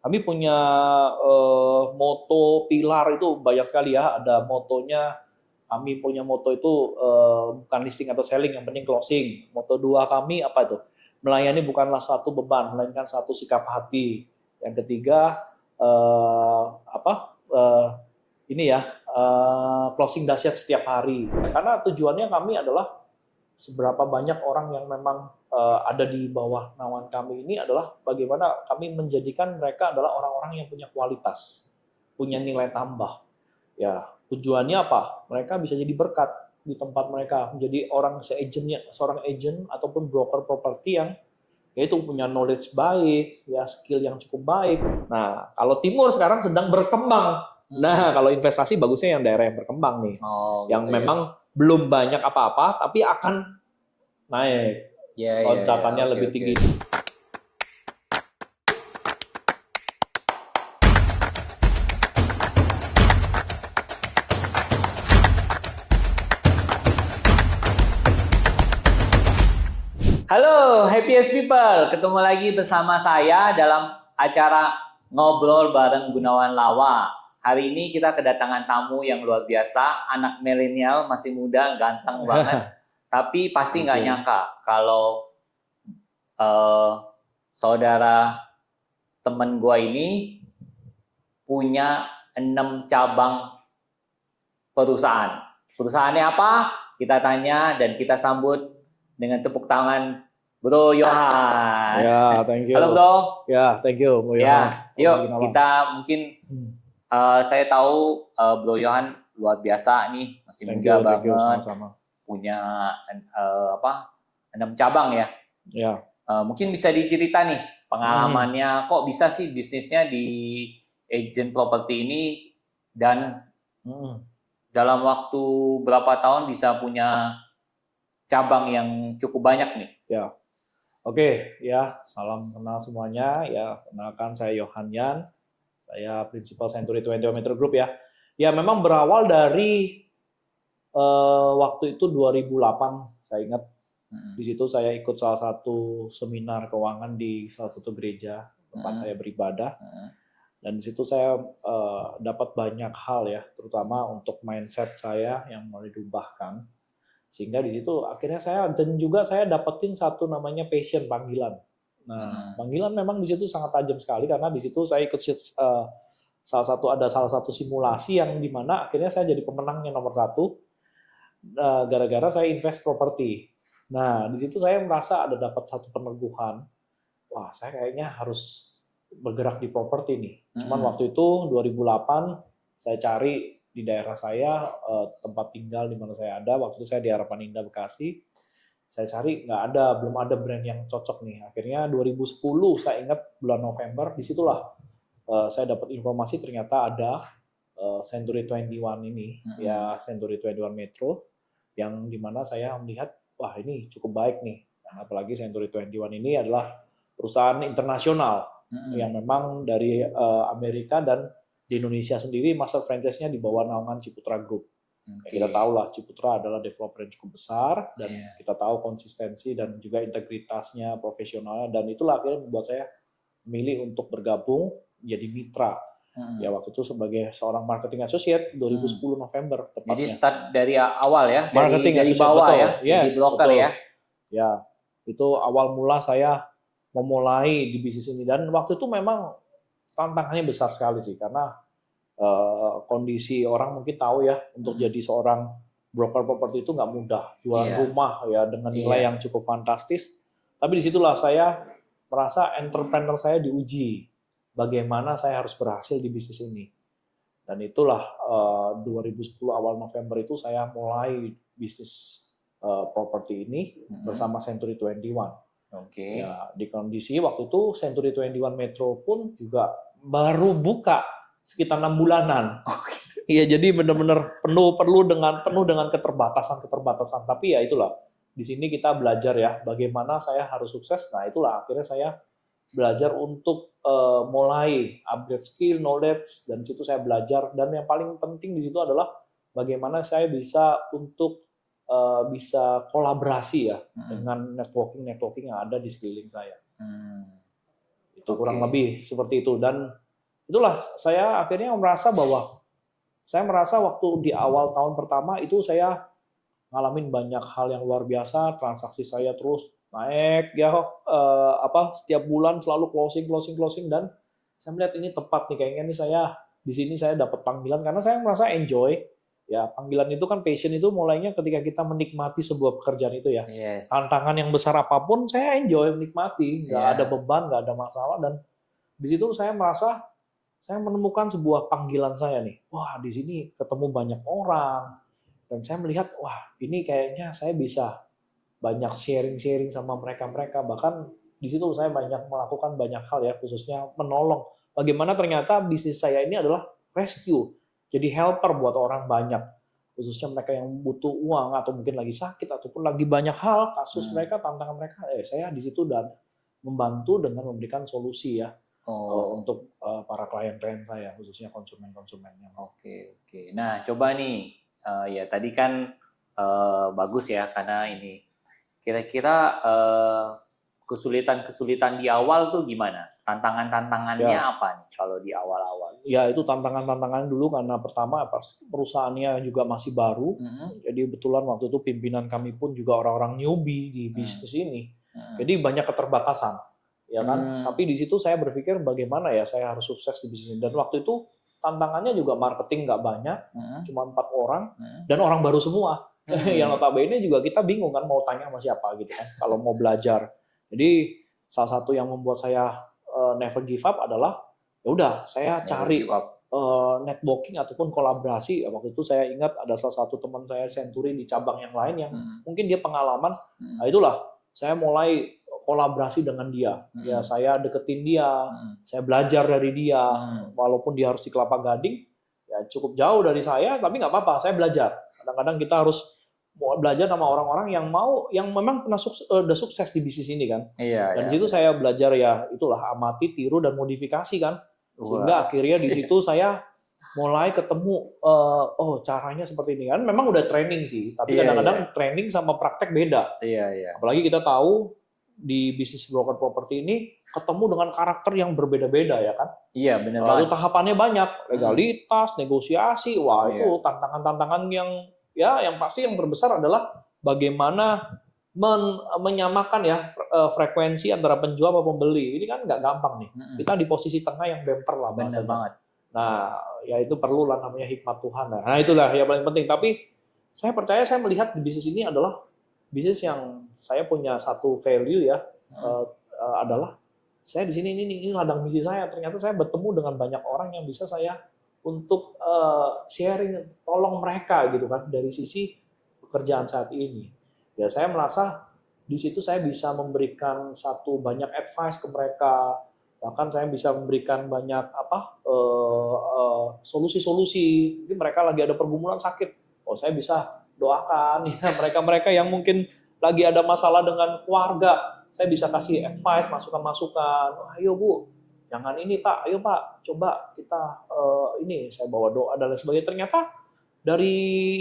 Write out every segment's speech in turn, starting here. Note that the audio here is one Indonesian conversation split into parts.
Kami punya moto pilar itu banyak sekali ya. Ada motonya, kami punya moto itu bukan listing atau selling, yang penting closing. Moto 2 kami apa itu? Melayani bukanlah satu beban, melainkan satu sikap hati. Yang ketiga ini ya, closing dahsyat setiap hari. Karena tujuannya kami adalah seberapa banyak orang yang memang ada di bawah naungan kami ini adalah bagaimana kami menjadikan mereka adalah orang-orang yang punya kualitas, punya nilai tambah. Ya, tujuannya apa? Mereka bisa jadi berkat di tempat mereka, menjadi seorang agent ataupun broker properti yang yaitu punya knowledge baik, ya skill yang cukup baik. Nah, kalau Timur sekarang sedang berkembang. Nah, kalau investasi bagusnya yang daerah yang berkembang nih. Yang gitu memang belum banyak apa-apa, tapi akan naik. Loncatannya lebih tinggi. Halo Happiest People, ketemu lagi bersama saya dalam acara Ngobrol bareng Gunawan Lawa. Hari ini kita kedatangan tamu yang luar biasa, anak milenial, masih muda, ganteng banget. Tapi pasti nggak nyangka kalau saudara temen gua ini punya 6 cabang perusahaan. Perusahaannya apa? Kita tanya dan kita sambut dengan tepuk tangan Bro Yohan. Ya, thank you. Halo Bro. Ya, thank you Bro Yohan. Ya, yuk kita mungkin saya tahu Bro Yohan luar biasa nih, masih muda banget. Sama-sama. Punya 6 cabang ya. Ya. Mungkin bisa dicerita nih pengalamannya, kok bisa sih bisnisnya di agent properti ini dan dalam waktu berapa tahun bisa punya cabang yang cukup banyak nih. Ya. Oke, ya, salam kenal semuanya. Ya, kenalkan saya Yohan Yan. Saya Principal Century 21 Metro Group ya. Ya, memang berawal dari waktu itu 2008, saya ingat. Di situ saya ikut salah satu seminar keuangan di salah satu gereja tempat saya beribadah. Dan di situ saya dapat banyak hal ya, terutama untuk mindset saya yang mulai diubahkan. Sehingga di situ akhirnya saya dapetin satu namanya passion, panggilan. Nah, panggilan memang di situ sangat tajam sekali karena di situ saya ikut salah satu simulasi yang dimana akhirnya saya jadi pemenangnya nomor 1 gara-gara saya invest properti. Nah, di situ saya merasa ada dapat satu peneguhan. Wah, saya kayaknya harus bergerak di properti nih. Cuman waktu itu 2008 saya cari di daerah saya tempat tinggal di mana saya ada. Waktu itu saya di Harapan Indah Bekasi. Saya cari belum ada brand yang cocok nih. Akhirnya 2010 saya ingat bulan November, disitulah saya dapat informasi ternyata ada Century 21 ini, ya Century 21 Metro, yang dimana saya melihat wah ini cukup baik nih. Apalagi Century 21 ini adalah perusahaan internasional yang memang dari Amerika dan di Indonesia sendiri master franchise-nya di bawah naungan Ciputra Group. Kita tahu lah Ciputra adalah developer yang cukup besar dan kita tahu konsistensi dan juga integritasnya, profesionalnya, dan itulah akhirnya membuat saya memilih untuk bergabung menjadi mitra. Ya waktu itu sebagai seorang marketing associate 2010 November tepatnya. Jadi start dari awal ya, marketing dari bawah, betul. Ya, yes, jadi broker betul. Ya. Ya, itu awal mula saya memulai di bisnis ini dan waktu itu memang tantangannya besar sekali sih karena kondisi orang mungkin tahu ya untuk jadi seorang broker properti itu nggak mudah, jualan rumah ya dengan nilai yang cukup fantastis. Tapi disitulah saya merasa entrepreneur saya diuji, bagaimana saya harus berhasil di bisnis ini. Dan itulah 2010 awal November itu saya mulai bisnis properti ini bersama Century 21. Ya, di kondisi waktu itu Century 21 Metro pun juga baru buka sekitar 6 bulanan. Iya, jadi benar-benar penuh dengan keterbatasan. Tapi ya itulah, di sini kita belajar ya bagaimana saya harus sukses. Nah itulah akhirnya saya belajar untuk mulai upgrade skill, knowledge, dan di situ saya belajar. Dan yang paling penting di situ adalah bagaimana saya bisa untuk bisa kolaborasi ya dengan networking yang ada di sekeliling saya. Itu kurang lebih seperti itu. Dan itulah saya akhirnya merasa waktu di awal tahun pertama itu saya ngalamin banyak hal yang luar biasa, transaksi saya terus naik ya, setiap bulan selalu closing, dan saya melihat ini tepat nih, kayaknya nih saya di sini saya dapat panggilan karena saya merasa enjoy. Ya, panggilan itu kan, passion itu mulainya ketika kita menikmati sebuah pekerjaan itu ya. Yes. Tantangan yang besar apapun saya enjoy, menikmati, nggak ada beban, nggak ada masalah, dan di situ saya merasa saya menemukan sebuah panggilan saya nih. Wah, di sini ketemu banyak orang, dan saya melihat, wah ini kayaknya saya bisa banyak sharing sama mereka-mereka. Bahkan di situ saya banyak melakukan banyak hal ya, khususnya menolong. Bagaimana ternyata bisnis saya ini adalah rescue. Jadi helper buat orang banyak. Khususnya mereka yang butuh uang atau mungkin lagi sakit ataupun lagi banyak hal, kasus mereka, tantangan mereka. Saya di situ dan membantu dengan memberikan solusi ya untuk para klien-klien saya, khususnya konsumen-konsumennya. Oke. Nah, coba nih, ya tadi kan bagus ya, karena ini kira-kira kesulitan-kesulitan di awal tuh gimana? Tantangan-tantangannya apa nih kalau di awal-awal? Ya, itu tantangan-tantangan dulu karena pertama perusahaannya juga masih baru. Jadi kebetulan waktu itu pimpinan kami pun juga orang-orang newbie di bisnis ini. Jadi banyak keterbatasan, ya kan? Tapi di situ saya berpikir bagaimana ya saya harus sukses di bisnis ini. Dan waktu itu tantangannya juga marketing nggak banyak, cuma 4 orang, dan orang baru semua. Yang notabene juga kita bingung kan mau tanya sama siapa gitu kan kalau mau belajar. Jadi salah satu yang membuat saya never give up adalah ya udah saya cari networking ataupun kolaborasi. Waktu itu saya ingat ada salah satu teman saya Century di cabang yang lain yang mungkin dia pengalaman. Nah, itulah saya mulai kolaborasi dengan dia. Ya saya deketin dia, saya belajar dari dia. Walaupun dia harus di Kelapa Gading, ya cukup jauh dari saya, tapi nggak apa-apa, saya belajar. Kadang-kadang kita harus belajar sama orang-orang yang memang pernah udah sukses di bisnis ini kan. Dan di situ saya belajar ya itulah amati, tiru dan modifikasi kan. Sehingga akhirnya di situ saya mulai ketemu caranya seperti ini kan. Memang udah training sih, tapi kadang-kadang training sama praktek beda. Apalagi kita tahu di bisnis broker properti ini ketemu dengan karakter yang berbeda-beda ya kan. Iya, benar banget. Lalu tahapannya banyak, legalitas, negosiasi, itu tantangan-tantangan yang pasti yang terbesar adalah bagaimana menyamakan ya frekuensi antara penjual sama pembeli. Ini kan nggak gampang nih. Kita di posisi tengah yang bemper lah. Benar banget. Nah, ya itu perlu lah namanya hikmat Tuhan. Nah, itulah yang paling penting. Tapi saya percaya, saya melihat di bisnis ini adalah bisnis yang saya punya satu value ya, adalah saya di sini ini ladang bisnis saya. Ternyata saya bertemu dengan banyak orang yang bisa saya untuk sharing, tolong mereka gitu kan dari sisi pekerjaan saat ini. Ya saya merasa di situ saya bisa memberikan banyak advice ke mereka, bahkan saya bisa memberikan banyak solusi-solusi. Mungkin mereka lagi ada pergumulan sakit, saya bisa doakan ya mereka-mereka yang mungkin lagi ada masalah dengan keluarga, saya bisa kasih advice, masukan-masukan. Ayo Bu, jangan ini Pak, ayo Pak, coba kita ini, saya bawa doa dan lain sebagainya. Ternyata dari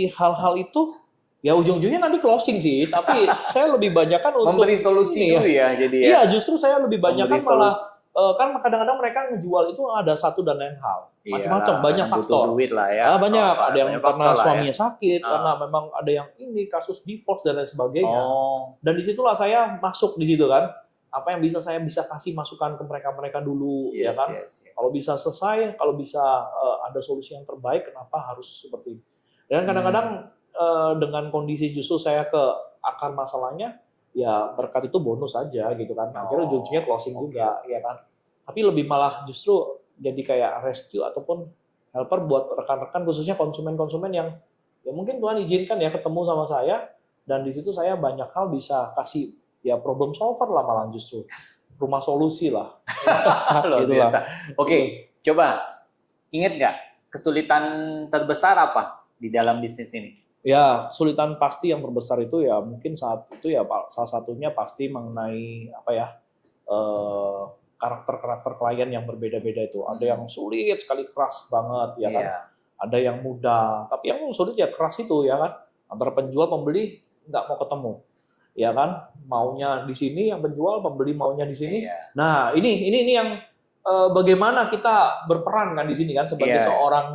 hal-hal itu ya ujung-ujungnya nanti closing sih, tapi saya lebih banyak kan untuk memberi solusi dulu ya, jadi ya. Iya, justru saya lebih banyak kan malah kan kadang-kadang mereka ngejual itu ada satu dan lain hal, macam-macam, banyak faktor. Duit lah ya. Banyak, ada yang karena suaminya sakit, karena memang ada yang ini kasus divorce dan lain sebagainya. Dan disitulah saya masuk di situ kan. Apa yang saya bisa kasih masukan ke mereka dulu, ya kan? Kalau bisa selesai, kalau bisa ada solusi yang terbaik, kenapa harus seperti itu? Dan kadang-kadang dengan kondisi justru saya ke akar masalahnya, ya berkat itu bonus aja gitu kan. Akhirnya ujungnya closing juga, ya kan? Tapi lebih malah justru jadi kayak rescue ataupun helper buat rekan-rekan, khususnya konsumen-konsumen yang ya mungkin Tuhan izinkan ya ketemu sama saya, dan di situ saya banyak hal bisa kasih ya problem solver lah, malah justru rumah solusi lah. Luar biasa. Oke, coba ingat nggak kesulitan terbesar apa di dalam bisnis ini? Ya, kesulitan pasti yang terbesar itu ya mungkin saat itu ya salah satunya pasti mengenai karakter klien yang berbeda-beda itu. Ada yang sulit sekali, keras banget ya kan. Ada yang mudah, tapi yang sulit ya keras itu ya kan. Antara penjual pembeli nggak mau ketemu. ya kan? Maunya di sini yang penjual, pembeli maunya di sini. Iya. Nah, ini yang bagaimana kita berperan kan di sini kan sebagai Iya. seorang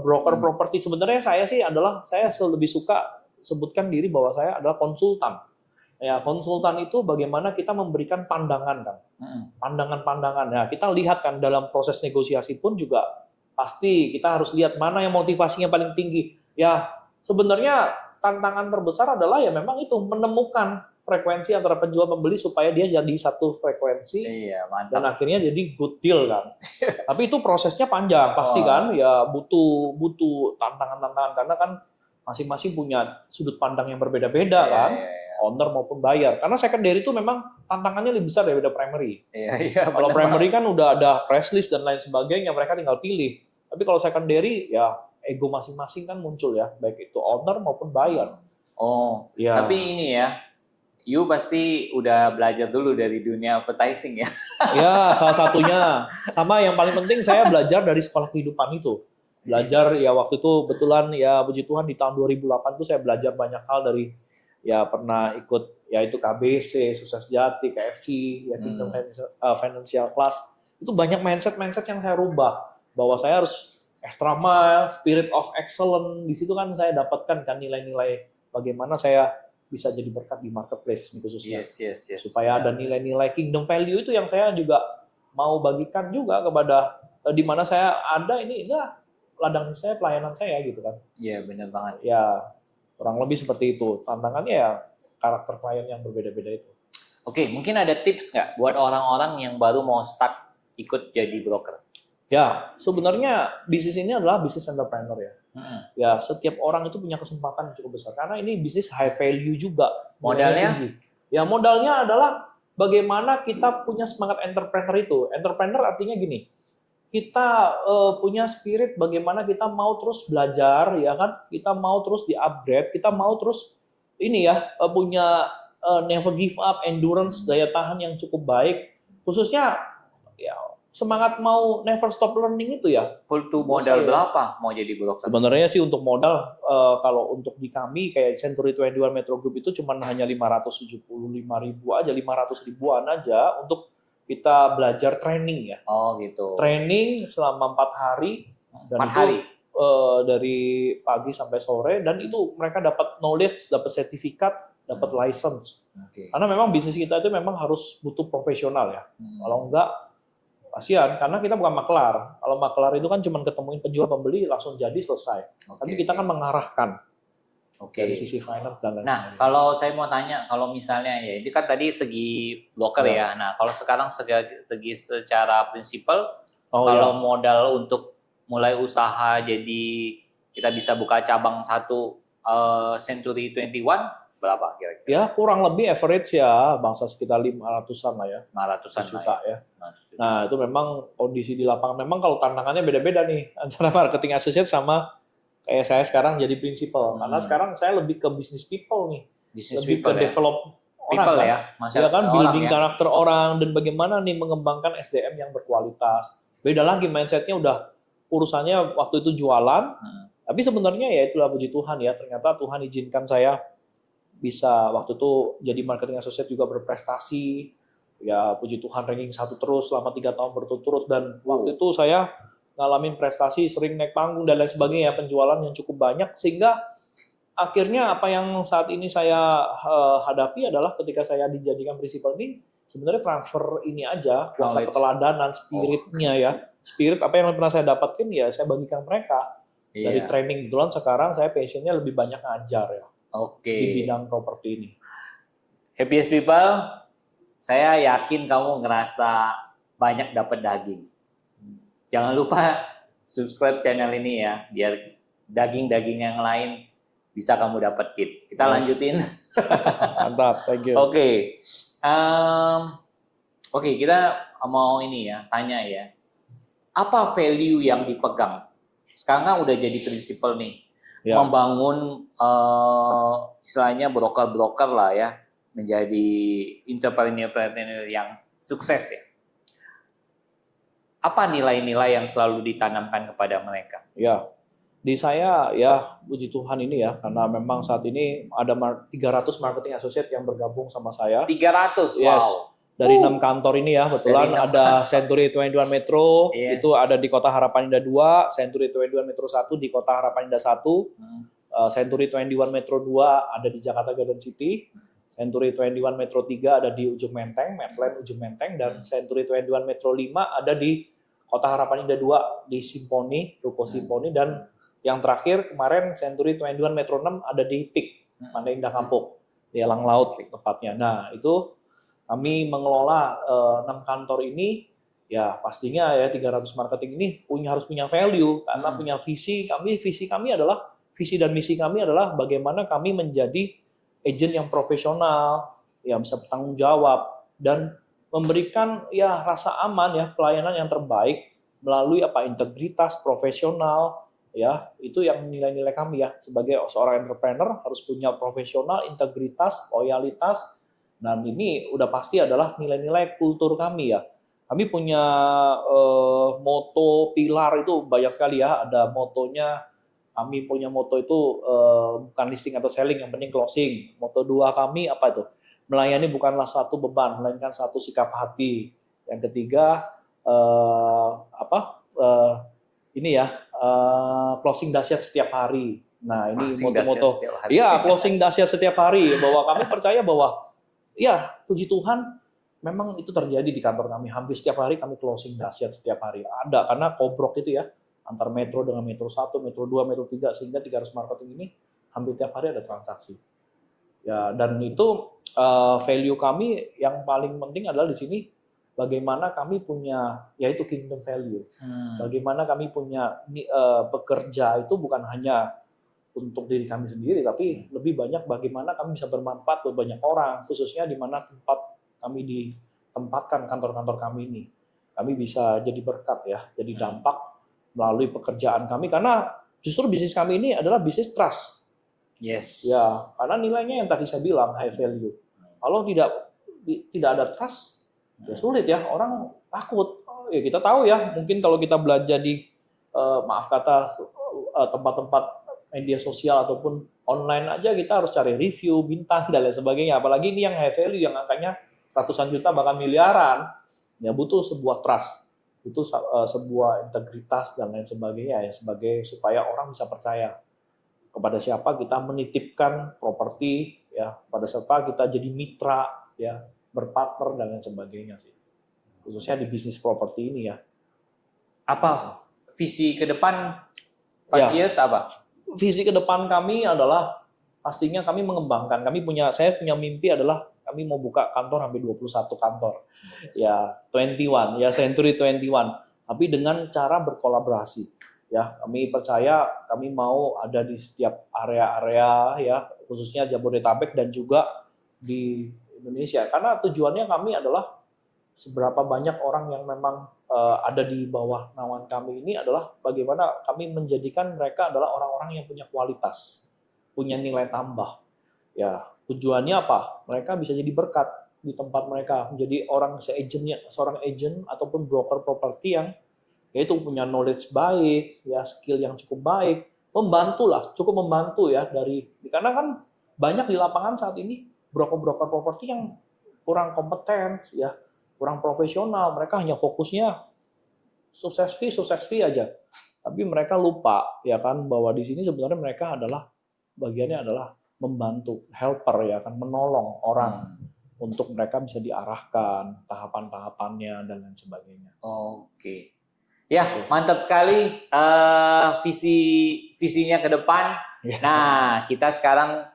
broker properti. Sebenarnya saya lebih suka sebutkan diri bahwa saya adalah konsultan. Ya, konsultan itu bagaimana kita memberikan pandangan kan. Pandangan-pandangan. Nah, kita lihat kan dalam proses negosiasi pun juga pasti kita harus lihat mana yang motivasinya paling tinggi. Ya, sebenarnya tantangan terbesar adalah ya memang itu menemukan frekuensi antara penjual pembeli supaya dia jadi satu frekuensi. Iya, Dan mantap. akhirnya jadi good deal kan. Tapi itu prosesnya panjang pasti kan, ya butuh tantangan-tantangan karena kan masing-masing punya sudut pandang yang berbeda-beda kan, owner maupun buyer. Karena secondary itu memang tantangannya lebih besar daripada primary. Iya, Kalau benar. primary kan udah ada price list dan lain sebagainya, mereka tinggal pilih. Tapi kalau secondary ya ego masing-masing kan muncul ya, baik itu owner maupun buyer. Oh, Ya. tapi ini ya, you pasti udah belajar dulu dari dunia advertising ya. Ya, salah satunya. Sama yang paling penting saya belajar dari sekolah kehidupan itu. Belajar ya waktu itu kebetulan ya puji Tuhan di tahun 2008 itu saya belajar banyak hal dari ya pernah ikut ya itu KBC, Sukses Jati, KFC, ya Kingdom Financial Class. Itu banyak mindset yang saya rubah. Bahwa saya harus extra mile, spirit of excellence. Di situ kan saya dapatkan kan nilai-nilai bagaimana saya bisa jadi berkat di marketplace ini khususnya. Yes. Supaya ada nilai-nilai kingdom value itu yang saya juga mau bagikan juga kepada di mana saya ada inilah ladang saya, pelayanan saya gitu kan. Iya, benar banget. Ya, kurang lebih seperti itu. Tantangannya ya karakter klien yang berbeda-beda itu. Oke, mungkin ada tips nggak buat orang-orang yang baru mau start ikut jadi broker? Ya, sebenarnya bisnis ini adalah bisnis entrepreneur ya. Ya, setiap orang itu punya kesempatan yang cukup besar karena ini bisnis high value juga. Modalnya? Ya, modalnya adalah bagaimana kita punya semangat entrepreneur itu. Entrepreneur artinya gini, kita punya spirit bagaimana kita mau terus belajar, ya kan? Kita mau terus di-upgrade, kita mau terus ini ya punya never give up, endurance, daya tahan yang cukup baik. Khususnya ya semangat mau never stop learning itu ya. Full to modal berapa mau jadi broker? Sebenarnya sih untuk modal kalau untuk di kami kayak Century 21 Metro Group itu cuma hanya 575.000 aja, 500 ribuan aja untuk kita belajar training ya. Oh gitu. Training selama 4 hari. Dan 4 hari? Dari pagi sampai sore dan itu mereka dapat knowledge, dapat sertifikat, dapat license. Karena memang bisnis kita itu memang harus butuh profesional ya. Kalau enggak kasihan karena kita bukan maklar. Kalau maklar itu kan cuma ketemuin penjual pembeli langsung jadi selesai. Tapi kita kan mengarahkan dari sisi finance dan lain sebagainya. Nah, kalau saya mau tanya, kalau misalnya ya ini kan tadi segi broker ya. Nah, kalau sekarang segi secara prinsipal, kalau modal untuk mulai usaha jadi kita bisa buka cabang satu Century 21 berapa kira-kira? Ya kurang lebih average ya bangsa sekitar 500-an lah ya. 500-an juta ya. 500 juta. Nah itu memang kondisi di lapangan. Memang kalau tantangannya beda-beda nih antara marketing associate sama kayak saya sekarang jadi principal. Karena sekarang saya lebih ke business people nih. Lebih ke develop orang ya. Ya kan building karakter orang dan bagaimana nih mengembangkan SDM yang berkualitas. Beda lagi mindsetnya udah urusannya waktu itu jualan. Tapi sebenarnya ya itulah puji Tuhan ya. Ternyata Tuhan izinkan saya bisa waktu itu jadi marketing associate juga berprestasi. Ya puji Tuhan ranking 1 terus selama 3 tahun berturut-turut dan waktu itu saya ngalamin prestasi, sering naik panggung dan lain sebagainya, penjualan yang cukup banyak sehingga akhirnya apa yang saat ini saya hadapi adalah ketika saya dijadikan prinsipal ini sebenarnya transfer ini aja, kuasa keteladanan, spiritnya ya. Spirit apa yang pernah saya dapatkan ya saya bagikan mereka. Dari training kebetulan sekarang saya passionnya lebih banyak ngajar ya. Di bidang properti ini. Happiest people, saya yakin kamu ngerasa banyak dapat daging. Jangan lupa subscribe channel ini ya, biar daging-daging yang lain bisa kamu dapetin. Kita lanjutin. Mantap, thank you. Oke, kita mau ini ya, tanya ya. Apa value yang dipegang? Sekarang kan udah jadi prinsipal nih. Ya. Membangun istilahnya broker-broker lah ya, menjadi entrepreneur yang sukses ya. Apa nilai-nilai yang selalu ditanamkan kepada mereka? Ya, Di saya ya puji Tuhan ini ya, karena memang saat ini ada 300 marketing associate yang bergabung sama saya. 300, Yes. wow. Dari 6 kantor ini ya, kebetulan Dari 6 ada kantor. Century 21 Metro, Yes. itu ada di Kota Harapan Indah 2, Century 21 Metro 1 di Kota Harapan Indah 1, Century 21 Metro 2 ada di Jakarta Garden City, Century 21 Metro 3 ada di Ujung Menteng, Medland Ujung Menteng, dan Century 21 Metro 5 ada di Kota Harapan Indah 2 di Simponi, Ruko Simponi, dan yang terakhir kemarin Century 21 Metro 6 ada di PIK, Pantai Indah Kampung, di Elang Laut tepatnya. Nah, itu kami mengelola 6 kantor ini, ya pastinya ya 300 marketing ini harus punya value, karena punya visi kami adalah, visi dan misi kami adalah bagaimana kami menjadi agent yang profesional, yang bisa bertanggung jawab, dan memberikan ya rasa aman ya, pelayanan yang terbaik melalui integritas, profesional, ya itu yang nilai-nilai kami ya sebagai seorang entrepreneur harus punya profesional, integritas, loyalitas, dan ini udah pasti adalah nilai-nilai kultur kami ya. Kami punya moto pilar itu banyak sekali ya, ada motonya, kami punya moto itu bukan listing atau selling, yang penting closing. Moto 2 kami apa itu? Melayani bukanlah suatu beban, melainkan satu sikap hati. Yang ketiga closing dahsyat setiap hari. Nah, ini moto-moto. Iya, closing dahsyat setiap hari, bahwa kami percaya bahwa ya puji Tuhan memang itu terjadi di kantor kami. Hampir setiap hari kami closing dahsyat setiap hari. Ada, karena kobrok itu ya, antar metro dengan metro 1, metro 2, metro 3, sehingga 300 marketing ini hampir tiap hari ada transaksi. Ya, dan itu value kami yang paling penting adalah di sini bagaimana kami punya, yaitu kingdom value. Bagaimana kami punya bekerja itu bukan hanya untuk diri kami sendiri, tapi lebih banyak bagaimana kami bisa bermanfaat buat banyak orang, khususnya di mana tempat kami ditempatkan, kantor-kantor kami ini. Kami bisa jadi berkat ya, jadi dampak melalui pekerjaan kami, karena justru bisnis kami ini adalah bisnis trust. Yes. Ya, karena nilainya yang tadi saya bilang high value. Kalau tidak ada trust, ya sulit ya, orang takut. Ya kita tahu ya, mungkin kalau kita belanja di maaf kata tempat-tempat media sosial ataupun online aja, kita harus cari review, bintang, dan lain sebagainya. Apalagi ini yang high value, yang angkanya ratusan juta bahkan miliaran, ya butuh sebuah trust, butuh sebuah integritas dan lain sebagainya ya, sebagai supaya orang bisa percaya kepada siapa kita menitipkan properti, ya pada siapa kita jadi mitra, ya berpartner dan lain sebagainya sih. Khususnya di bisnis properti ini ya. Apa visi ke depan 5 years apa? Visi ke depan kami adalah pastinya kami mengembangkan. Saya punya mimpi adalah kami mau buka kantor hampir 21 kantor. Ya, 21, ya Century 21. Tapi dengan cara berkolaborasi. Ya, kami percaya kami mau ada di setiap area-area ya, khususnya Jabodetabek dan juga di Indonesia. Karena tujuannya kami adalah seberapa banyak orang yang memang ada di bawah naungan kami ini adalah bagaimana kami menjadikan mereka adalah orang-orang yang punya kualitas, punya nilai tambah. Ya, tujuannya apa? Mereka bisa jadi berkat di tempat mereka, menjadi seorang agent ataupun broker properti yang yaitu punya knowledge baik, ya skill yang cukup baik, cukup membantu ya karena kan banyak di lapangan saat ini broker-broker properti yang kurang kompeten, ya kurang profesional. Mereka hanya fokusnya sukses fee aja. Tapi mereka lupa ya kan bahwa di sini sebenarnya mereka adalah bagiannya adalah membantu, helper ya kan, menolong orang untuk mereka bisa diarahkan tahapan-tahapannya dan lain sebagainya. Oke. Ya, mantap sekali visinya ke depan. Nah, kita sekarang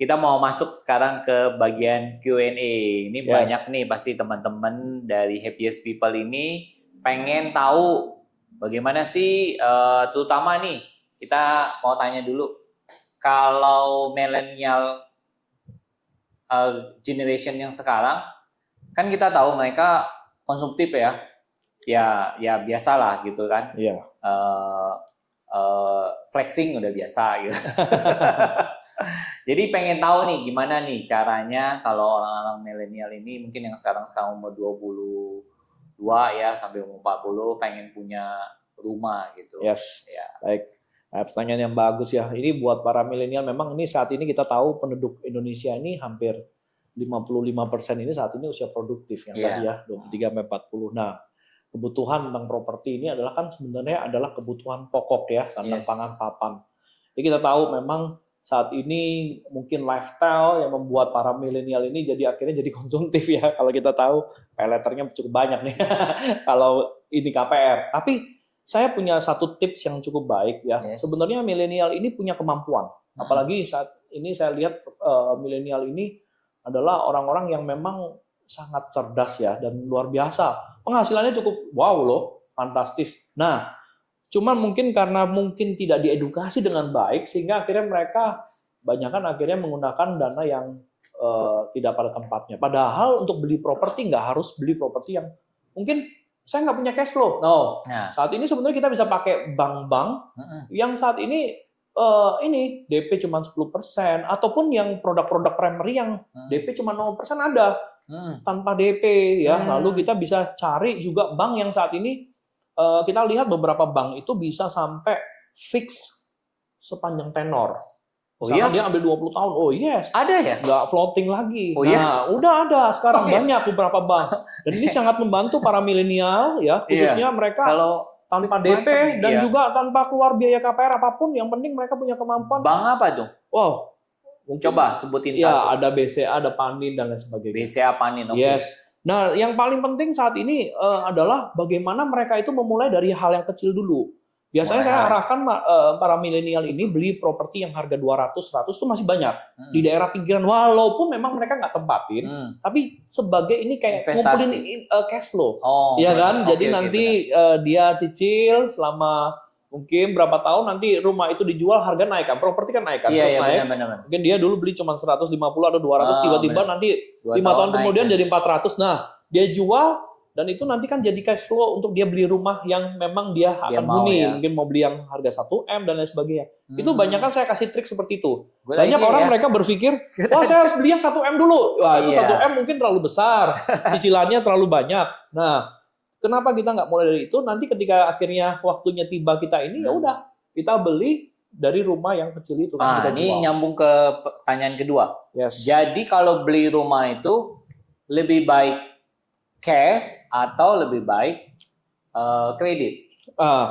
kita mau masuk sekarang ke bagian Q&A. Ini banyak nih pasti teman-teman dari Happiest People ini pengen tahu bagaimana sih, terutama nih kita mau tanya dulu, kalau millennial generation yang sekarang, kan kita tahu mereka konsumtif ya biasalah gitu kan. Iya. Flexing udah biasa gitu. Jadi pengen tahu nih gimana nih caranya kalau orang-orang milenial ini mungkin yang sekarang umur 22 ya sampai umur 40 pengen punya rumah gitu. Yes. Ya. Baik. Nah, pertanyaan yang bagus ya. Ini buat para milenial, memang ini saat ini kita tahu penduduk Indonesia ini hampir 55% ini saat ini usia produktif yang tadi ya 23 sampai 40. Nah, kebutuhan tentang properti ini adalah kan sebenarnya adalah kebutuhan pokok ya, sandang pangan papan. Jadi kita tahu memang saat ini mungkin lifestyle yang membuat para milenial ini jadi akhirnya jadi konsumtif ya. Kalau kita tahu pay-letternya cukup banyak nih kalau ini KPR. Tapi saya punya satu tips yang cukup baik ya. Sebenarnya milenial ini punya kemampuan. Apalagi saat ini saya lihat milenial ini adalah orang-orang yang memang sangat cerdas ya dan luar biasa. Penghasilannya cukup wow loh, fantastis. Nah, cuman mungkin karena mungkin tidak diedukasi dengan baik sehingga akhirnya mereka banyakkan akhirnya menggunakan dana yang tidak pada tempatnya. Padahal untuk beli properti nggak harus beli properti yang mungkin saya nggak punya cash flow. No. Saat ini sebenarnya kita bisa pakai bank-bank yang saat ini DP cuma 10% ataupun yang produk-produk primary yang DP cuma 0% ada tanpa DP ya. Lalu kita bisa cari juga bank yang saat ini kita lihat beberapa bank itu bisa sampai fix sepanjang tenor. Misalkan dia ambil 20 tahun. Oh yes. Ada ya? Nggak floating lagi. Oh, nah, udah ada sekarang banyak beberapa bank. Dan ini sangat membantu para milenial ya, khususnya mereka kalau tanpa DP dan juga tanpa keluar biaya KPR apapun, yang penting mereka punya kemampuan. Bank apa tuh? Wow. Coba sebutin satu. Ya, ada BCA, ada Panin dan lain sebagainya. BCA, Panin, oke. Yes. Nah, yang paling penting saat ini adalah bagaimana mereka itu memulai dari hal yang kecil dulu. Biasanya saya arahkan para milenial ini beli properti yang harga 200-100 itu masih banyak di daerah pinggiran, walaupun memang mereka nggak tempatin, tapi sebagai ini kayak ngumpulin cash flow, ya kan? Jadi nanti dia cicil selama mungkin berapa tahun, nanti rumah itu dijual, harga naik kan, properti kan naik kan, terus naik. Benar. Mungkin dia dulu beli cuma 150 atau 200, tiba-tiba nanti 5 tahun kemudian jadi 400. Nah, dia jual dan itu nanti kan jadi cash flow untuk dia beli rumah yang memang dia akan huni. Mungkin mau beli yang harga 1M dan lain sebagainya. Itu banyak kan saya kasih trik seperti itu. Banyak orang mereka berpikir, wah saya harus beli yang 1M dulu. Wah itu 1M mungkin terlalu besar, cicilannya terlalu banyak. Nah, kenapa kita nggak mulai dari itu? Nanti ketika akhirnya waktunya tiba kita ini, ya udah kita beli dari rumah yang kecil itu. Kita ini nyambung ke pertanyaan kedua. Jadi kalau beli rumah itu lebih baik cash atau lebih baik kredit?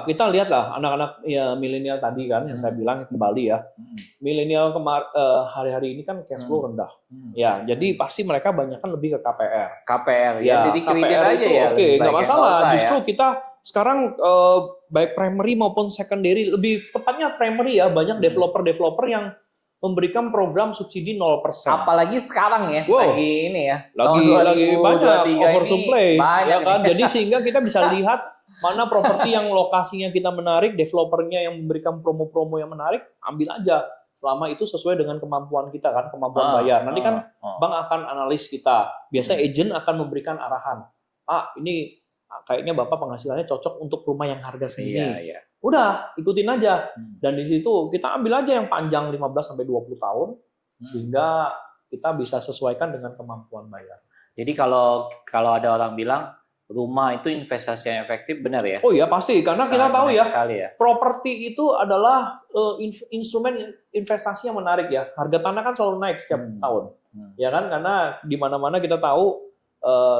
Kita lihatlah anak-anak ya, milenial tadi kan yang saya bilang kembali ya. Milenial hari-hari ini kan cash flow rendah. Ya, jadi pasti mereka banyak kan lebih ke KPR. KPR ya, jadi kredit KPR aja ya. Oke, nggak masalah. Justru kita sekarang baik primary maupun secondary, lebih tepatnya primary ya, banyak developer-developer yang memberikan program subsidi 0%. Apalagi sekarang ya, lagi ini ya. Lagi banyak oversupply, ya kan? Jadi sehingga kita bisa lihat mana properti yang lokasinya kita menarik, developernya yang memberikan promo-promo yang menarik, ambil aja. Selama itu sesuai dengan kemampuan kita kan, kemampuan bayar. Nanti kan bank akan analis kita. Biasa agent akan memberikan arahan. Ini kayaknya Bapak penghasilannya cocok untuk rumah yang harga segini. Udah, ikutin aja. Dan di situ kita ambil aja yang panjang 15-20 tahun, sehingga kita bisa sesuaikan dengan kemampuan bayar. Jadi kalau ada orang bilang, rumah itu investasi yang efektif, benar ya? Oh iya, pasti. Karena kita tahu ya, properti itu adalah instrumen investasi yang menarik ya. Harga tanah kan selalu naik setiap tahun. Ya kan? Karena di mana-mana kita tahu,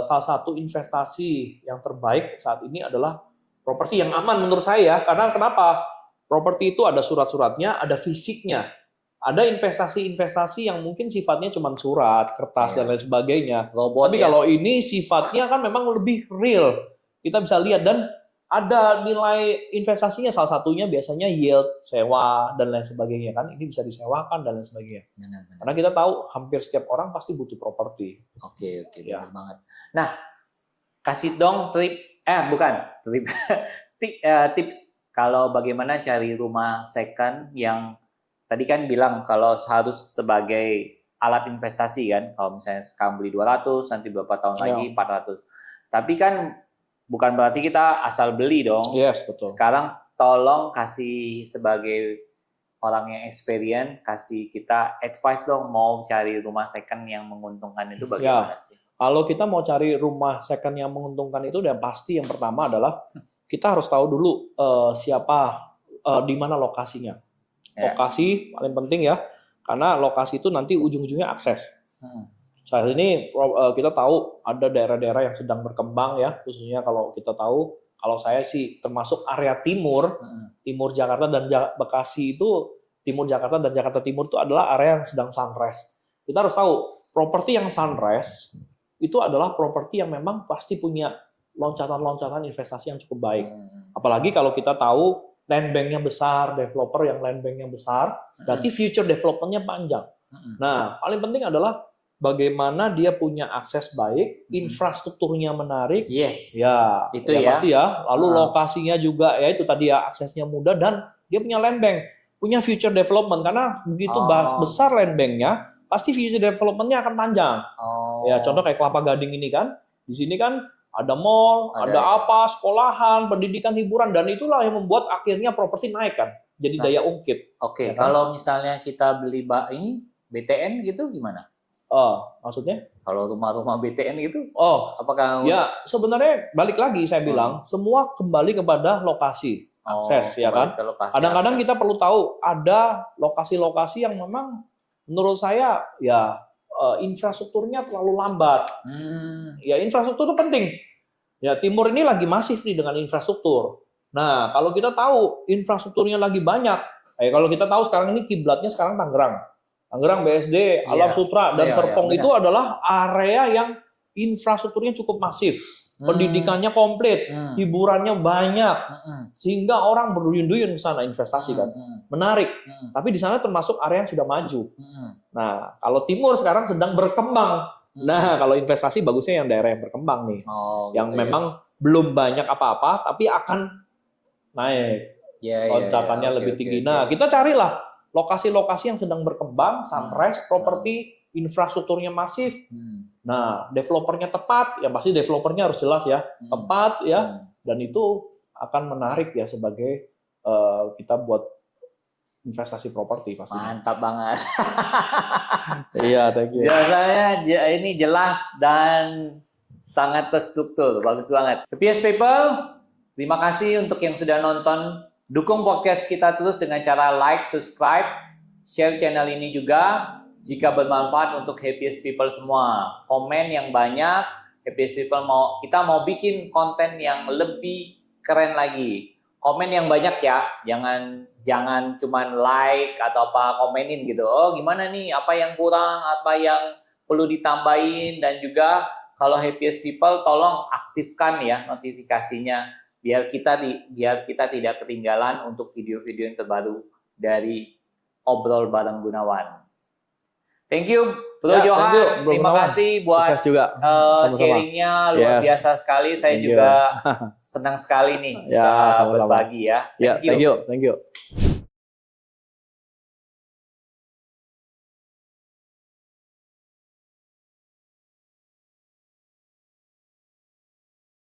salah satu investasi yang terbaik saat ini adalah properti yang aman menurut saya. Karena kenapa? Properti itu ada surat-suratnya, ada fisiknya. Ada investasi-investasi yang mungkin sifatnya cuma surat, kertas, dan lain sebagainya. Tapi kalau ini sifatnya kan memang lebih real. Kita bisa lihat dan ada nilai investasinya, salah satunya biasanya yield, sewa, dan lain sebagainya kan. Ini bisa disewakan dan lain sebagainya. Benar. Karena kita tahu hampir setiap orang pasti butuh properti. Oke, benar banget. Nah, kasih dong tips kalau bagaimana cari rumah second yang tadi kan bilang kalau harus sebagai alat investasi kan. Kalau misalnya sekarang beli 200, nanti beberapa tahun lagi 400. Tapi kan bukan berarti kita asal beli dong. Yes, betul. Sekarang tolong kasih sebagai orang yang experience, kasih kita advice dong mau cari rumah second yang menguntungkan itu bagaimana sih? Kalau kita mau cari rumah second yang menguntungkan itu, dan pasti yang pertama adalah kita harus tahu dulu siapa, di mana lokasinya. Ya. Lokasi paling penting ya, karena lokasi itu nanti ujung-ujungnya akses. Saat ini kita tahu ada daerah-daerah yang sedang berkembang ya, khususnya kalau kita tahu, kalau saya sih termasuk area timur, timur Jakarta dan Bekasi itu, timur Jakarta dan Jakarta Timur itu adalah area yang sedang sunrise. Kita harus tahu, properti yang sunrise itu adalah properti yang memang pasti punya loncatan-loncatan investasi yang cukup baik. Apalagi kalau kita tahu land bank-nya besar, developer yang land bank-nya besar, berarti future development-nya panjang. Nah, paling penting adalah bagaimana dia punya akses baik, infrastrukturnya menarik, Yes. ya, Itu ya ya. pasti ya. Lalu lokasinya juga ya itu tadi ya, aksesnya mudah dan dia punya land bank, punya future development karena begitu besar land bank-nya, pasti future development-nya akan panjang. Ya, contoh kayak Kelapa Gading ini kan, di sini kan ada mall, ada apa, sekolahan, pendidikan, hiburan, dan itulah yang membuat akhirnya properti naik kan, jadi daya ungkit. Oke, Ya kan? kalau misalnya kita beli ini BTN gitu gimana? Maksudnya? Kalau rumah-rumah BTN gitu, apakah? Ya sebenarnya balik lagi saya bilang, semua kembali kepada lokasi, akses ya kan. Kadang-kadang kita perlu tahu ada lokasi-lokasi yang memang menurut saya ya infrastrukturnya terlalu lambat. Ya infrastruktur itu penting. Ya Timur ini lagi masif nih dengan infrastruktur. Nah kalau kita tahu infrastrukturnya lagi banyak, kalau kita tahu sekarang ini kiblatnya sekarang Tangerang, BSD, Alam Sutra, dan Serpong itu adalah area yang infrastrukturnya cukup masif. Pendidikannya komplit, hiburannya banyak, sehingga orang berduyun-duyun ke sana investasi kan. Menarik. Tapi di sana termasuk area yang sudah maju. Nah, kalau Timur sekarang sedang berkembang. Nah, kalau investasi bagusnya yang daerah yang berkembang nih. Yang memang belum banyak apa-apa, tapi akan naik. Loncatannya lebih tinggi. Nah, kita carilah lokasi-lokasi yang sedang berkembang, sunrise, properti, infrastrukturnya masif. Nah, developernya tepat, ya pasti developernya harus jelas ya, tepat ya, dan itu akan menarik ya sebagai kita buat investasi properti pasti. Mantap banget. Iya, thank you. Jasanya ini jelas dan sangat terstruktur, bagus banget. PS People, terima kasih untuk yang sudah nonton. Dukung podcast kita terus dengan cara like, subscribe, share channel ini juga. Jika bermanfaat untuk Happiest People semua, komen yang banyak. Happiest People kita mau bikin konten yang lebih keren lagi. Komen yang banyak ya, jangan cuman like atau apa komenin gitu. Oh gimana nih, apa yang kurang, apa yang perlu ditambahin, dan juga kalau Happiest People tolong aktifkan ya notifikasinya. Biar kita tidak ketinggalan untuk video-video yang terbaru dari Obrol Bareng Gunawan. Thank you, Bro Johan. Terima kasih buat sharingnya, luar biasa sekali. Saya juga senang sekali nih bisa berbagi ya. Thank you.